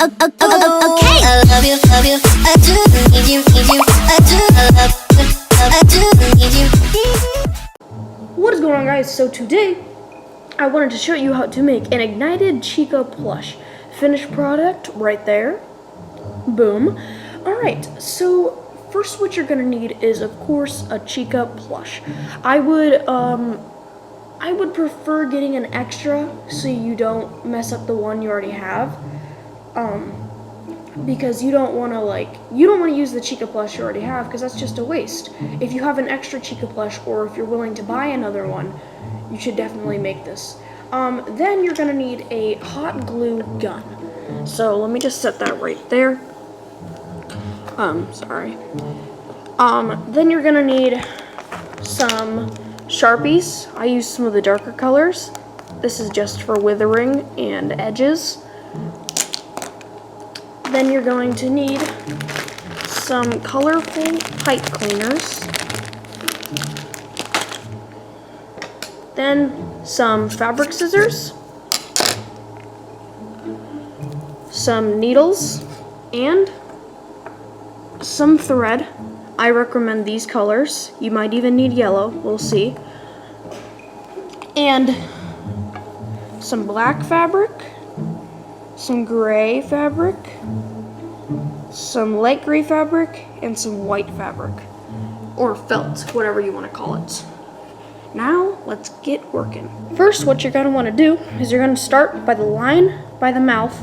Okay. I love you, I do need you, I do, I do need you. What is going on, guys? So today, I wanted to show you how to make an ignited Chica plush. Finished product right there. Boom. Alright, so first what you're gonna need is, of course, a Chica plush. I would prefer getting an extra so you don't mess up the one you already have. Because you don't want to use the Chica plush you already have, because that's just a waste. If you have an extra Chica plush, or if you're willing to buy another one, you should definitely make this. Then you're gonna need a hot glue gun. So let me just set that right there. Sorry. Then you're gonna need some Sharpies. I use some of the darker colors. This is just for withering and edges. Then you're going to need some colorful pipe cleaners. Then some fabric scissors, some needles, and some thread. I recommend these colors. You might even need yellow, we'll see. And some black fabric, some gray fabric, some light gray fabric, and some white fabric, or felt, whatever you want to call it. Now, let's get working. First, what you're going to want to do is you're going to start by the line by the mouth,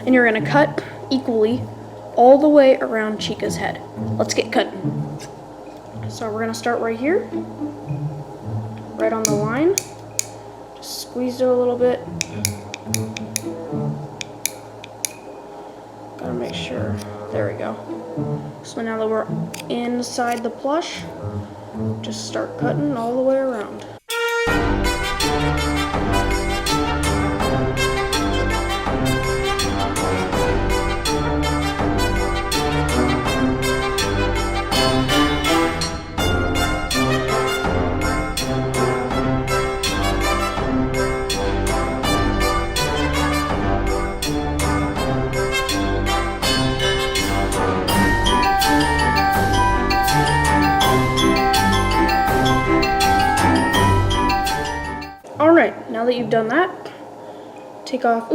and you're going to cut equally all the way around Chica's head. Let's get cutting. So we're going to start right here, right on the line. Just squeeze it a little bit. Gotta make sure. There we go. So now that we're inside the plush, just start cutting all the way around. Alright, now that you've done that, take off,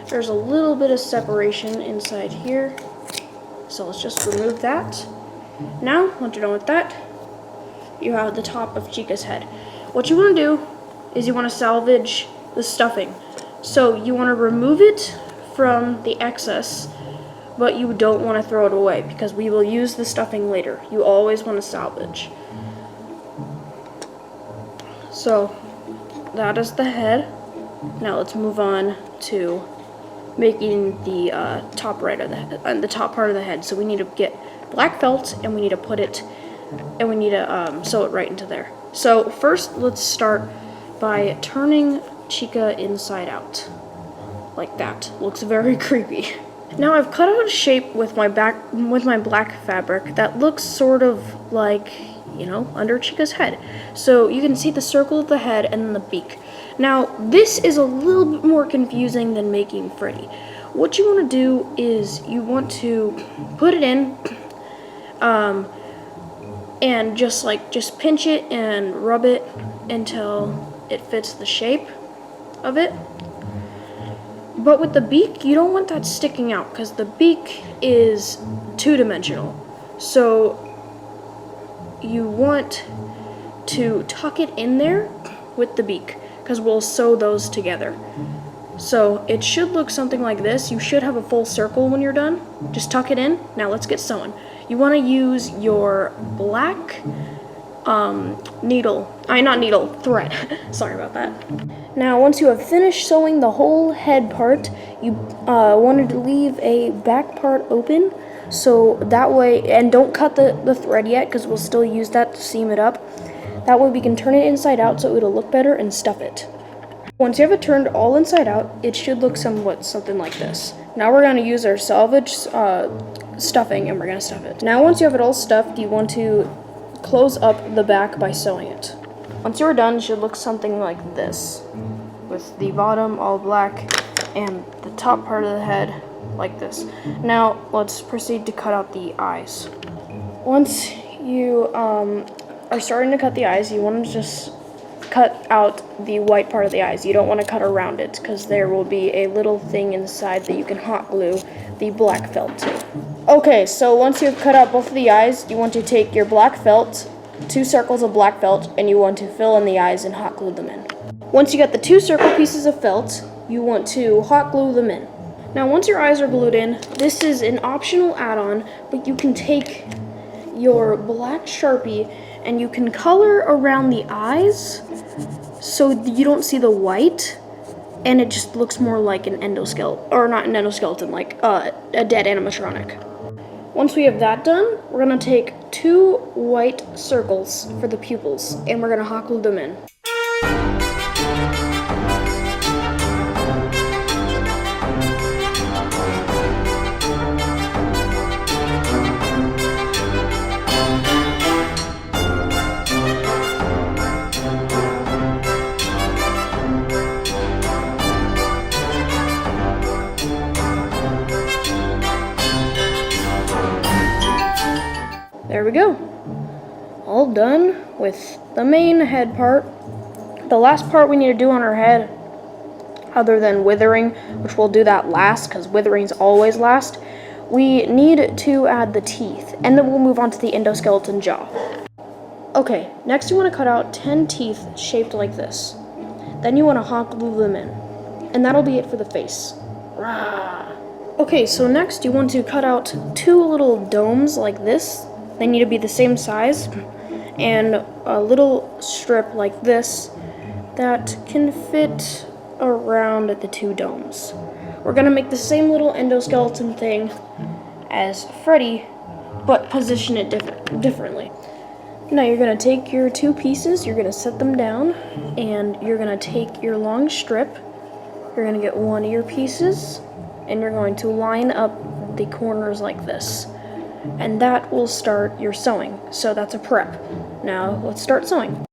there's a little bit of separation inside here, so let's just remove that. Now, once you're done with that, you have the top of Chica's head. What you want to do is you want to salvage the stuffing. So you want to remove it from the excess, but you don't want to throw it away, because we will use the stuffing later. You always want to salvage. So that is the head. Now let's move on to making the top right of the head, the top part of the head. So we need to get black felt, and we need to put it, and we need to sew it right into there. So first, let's start by turning Chica inside out, like that. Looks very creepy. Now I've cut out a shape with my black fabric that looks sort of like, you know, under Chica's head. So you can see the circle of the head and then the beak. Now, this is a little bit more confusing than making Freddy. What you want to do is you want to put it in, and just pinch it and rub it until it fits the shape of it. But with the beak, you don't want that sticking out, because the beak is two-dimensional. So you want to tuck it in there with the beak, because we'll sew those together. So it should look something like this. You should have a full circle when you're done. Just tuck it in. Now let's get sewing. You want to use your black thread. Sorry about that. Now once you have finished sewing the whole head part, you wanted to leave a back part open, so that way, and don't cut the thread yet, because we'll still use that to seam it up. That way we can turn it inside out so it'll look better, and stuff it. Once you have it turned all inside out, it should look something like this. Now we're going to use our salvage stuffing, and we're going to stuff it. Now once you have it all stuffed, you want to close up the back by sewing it. Once you're done, it should look something like this, with the bottom all black and the top part of the head like this. Now, let's proceed to cut out the eyes. Once you are starting to cut the eyes, you want to just cut out the white part of the eyes. You don't want to cut around it because there will be a little thing inside that you can hot glue the black felt to. Okay, so once you've cut out both of the eyes, you want to take your black felt, 2 circles of black felt, and you want to fill in the eyes and hot glue them in. Once you got the 2 circle pieces of felt, you want to hot glue them in. Now once your eyes are glued in, this is an optional add-on, but you can take your black Sharpie and you can color around the eyes so you don't see the white, and it just looks more like an endoskeleton, or not an endoskeleton, like a dead animatronic. Once we have that done, we're gonna take 2 white circles for the pupils, and we're gonna hot glue them in. There we go. All done with the main head part. The last part we need to do on our head, other than withering, which we'll do that last because withering's always last, we need to add the teeth, and then we'll move on to the endoskeleton jaw. Okay, next you want to cut out 10 teeth shaped like this. Then you want to hot glue them in, and that'll be it for the face. Rah. Okay, so next you want to cut out 2 little domes like this. They need to be the same size, and a little strip like this that can fit around the 2 domes. We're gonna make the same little endoskeleton thing as Freddy, but position it differently. Now you're gonna take your 2 pieces, you're gonna set them down, and you're gonna take your long strip, you're gonna get one of your pieces, and you're going to line up the corners like this. And that will start your sewing. So that's a prep. Now let's start sewing.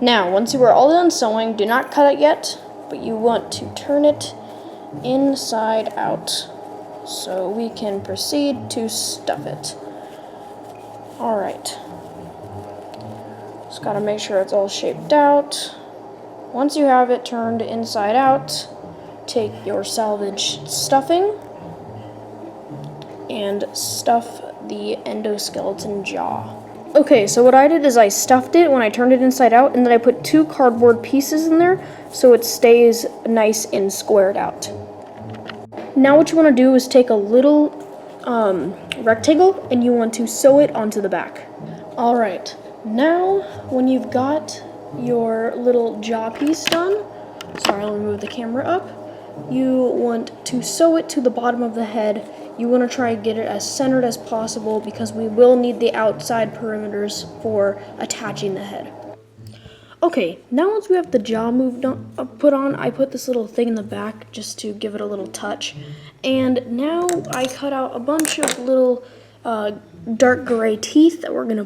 Now, once you are all done sewing, do not cut it yet, but you want to turn it inside out so we can proceed to stuff it. Alright. Just gotta make sure it's all shaped out. Once you have it turned inside out, take your salvage stuffing and stuff the endoskeleton jaw. Okay, so what I did is I stuffed it when I turned it inside out, and then I put 2 cardboard pieces in there so it stays nice and squared out. Now what you want to do is take a little rectangle and you want to sew it onto the back. Alright, now when you've got your little jaw piece done, sorry, I'll move the camera up, you want to sew it to the bottom of the head. You want to try and get it as centered as possible because we will need the outside perimeters for attaching the head. Okay, now once we have the jaw put on, I put this little thing in the back just to give it a little touch. And now I cut out a bunch of little dark gray teeth that we're gonna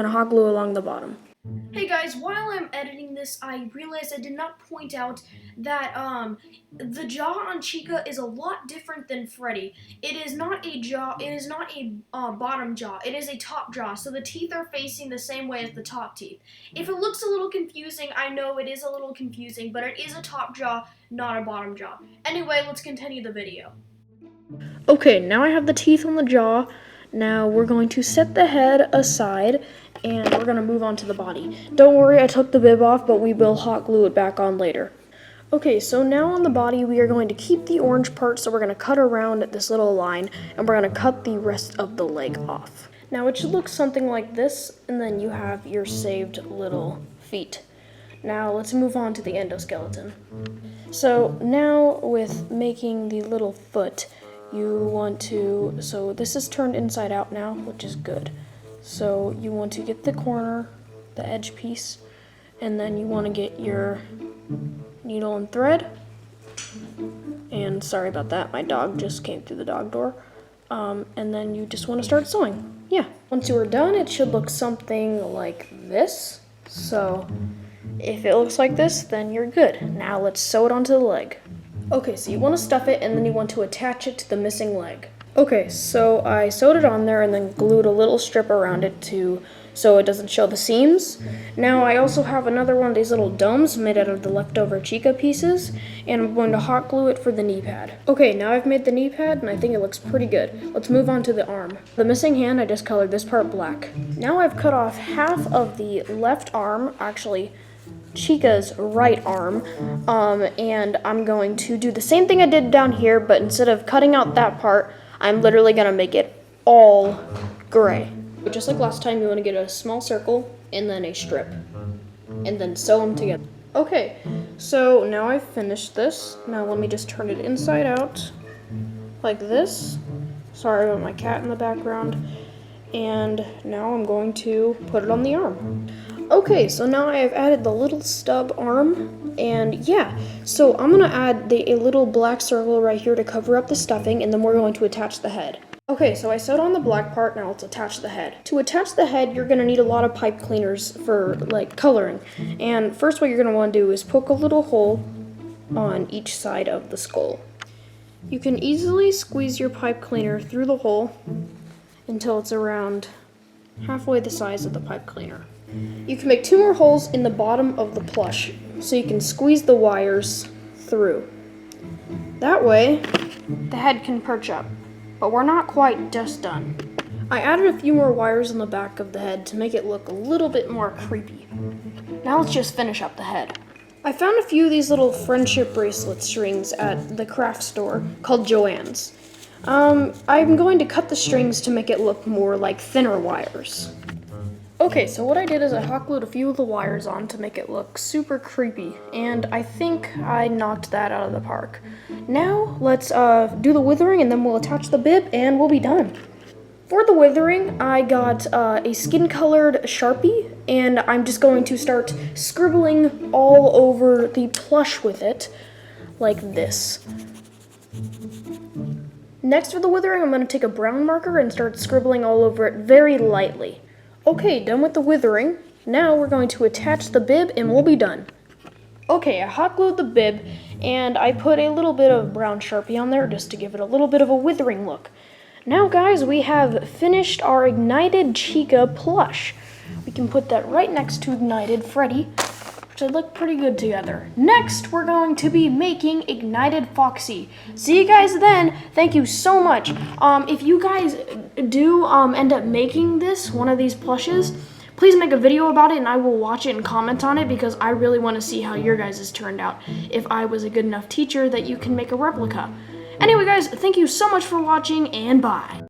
hot glue along the bottom. Hey guys, while I'm editing this, I realized I did not point out that the jaw on Chica is a lot different than Freddy. It is not a jaw, it is not a bottom jaw, it is a top jaw, so the teeth are facing the same way as the top teeth. If it looks a little confusing, I know it is a little confusing, but it is a top jaw, not a bottom jaw. Anyway, let's continue the video. Okay, now I have the teeth on the jaw. Now we're going to set the head aside, And we're gonna move on to the body. Don't worry, I took the bib off, but we will hot glue it back on later. Okay, so now on the body, we are going to keep the orange part, so we're gonna cut around this little line, and we're gonna cut the rest of the leg off. Now it should look something like this, and then you have your saved little feet. Now let's move on to the endoskeleton. So now with making the little foot, you want to, so this is turned inside out now, which is good. So you want to get the corner, the edge piece, and then you want to get your needle and thread. And sorry about that, my dog just came through the dog door. And then you just want to start sewing. Yeah. Once you are done, it should look something like this. So if it looks like this, then you're good. Now let's sew it onto the leg. Okay, so you want to stuff it, and then you want to attach it to the missing leg. Okay, so I sewed it on there and then glued a little strip around it so it doesn't show the seams. Now I also have another one of these little domes made out of the leftover Chica pieces, and I'm going to hot glue it for the knee pad. Okay, now I've made the knee pad and I think it looks pretty good. Let's move on to the arm. The missing hand, I just colored this part black. Now I've cut off half of the left arm, actually Chica's right arm, and I'm going to do the same thing I did down here, but instead of cutting out that part, I'm literally gonna make it all gray. Just like last time, you want to get a small circle and then a strip, and then sew them together. Okay, so now I've finished this. Now let me just turn it inside out like this. Sorry about my cat in the background. And now I'm going to put it on the arm. Okay, so now I have added the little stub arm, and yeah, so I'm gonna add a little black circle right here to cover up the stuffing, and then we're going to attach the head. Okay, so I sewed on the black part, now let's attach the head. To attach the head, you're gonna need a lot of pipe cleaners for like coloring. And first what you're gonna wanna do is poke a little hole on each side of the skull. You can easily squeeze your pipe cleaner through the hole until it's around halfway the size of the pipe cleaner. You can make 2 more holes in the bottom of the plush so you can squeeze the wires through. That way, the head can perch up, but we're not quite just done. I added a few more wires on the back of the head to make it look a little bit more creepy. Now let's just finish up the head. I found a few of these little friendship bracelet strings at the craft store called Joann's. I'm going to cut the strings to make it look more like thinner wires. Okay, so what I did is I hot glued a few of the wires on to make it look super creepy, and I think I knocked that out of the park. Now, let's do the withering, and then we'll attach the bib, and we'll be done. For the withering, I got a skin-colored Sharpie, and I'm just going to start scribbling all over the plush with it, like this. Next for the withering, I'm going to take a brown marker and start scribbling all over it very lightly. Okay, done with the withering. Now we're going to attach the bib and we'll be done. Okay, I hot glued the bib and I put a little bit of brown Sharpie on there just to give it a little bit of a withering look. Now guys, we have finished our Ignited Chica plush. We can put that right next to Ignited Freddy, which would look pretty good together. Next, we're going to be making Ignited Foxy. See you guys then. Thank you so much. If you guys do end up making one of these plushes, please make a video about it and I will watch it and comment on it because I really want to see how your guys' turned out. If I was a good enough teacher that you can make a replica. Anyway guys, thank you so much for watching and bye.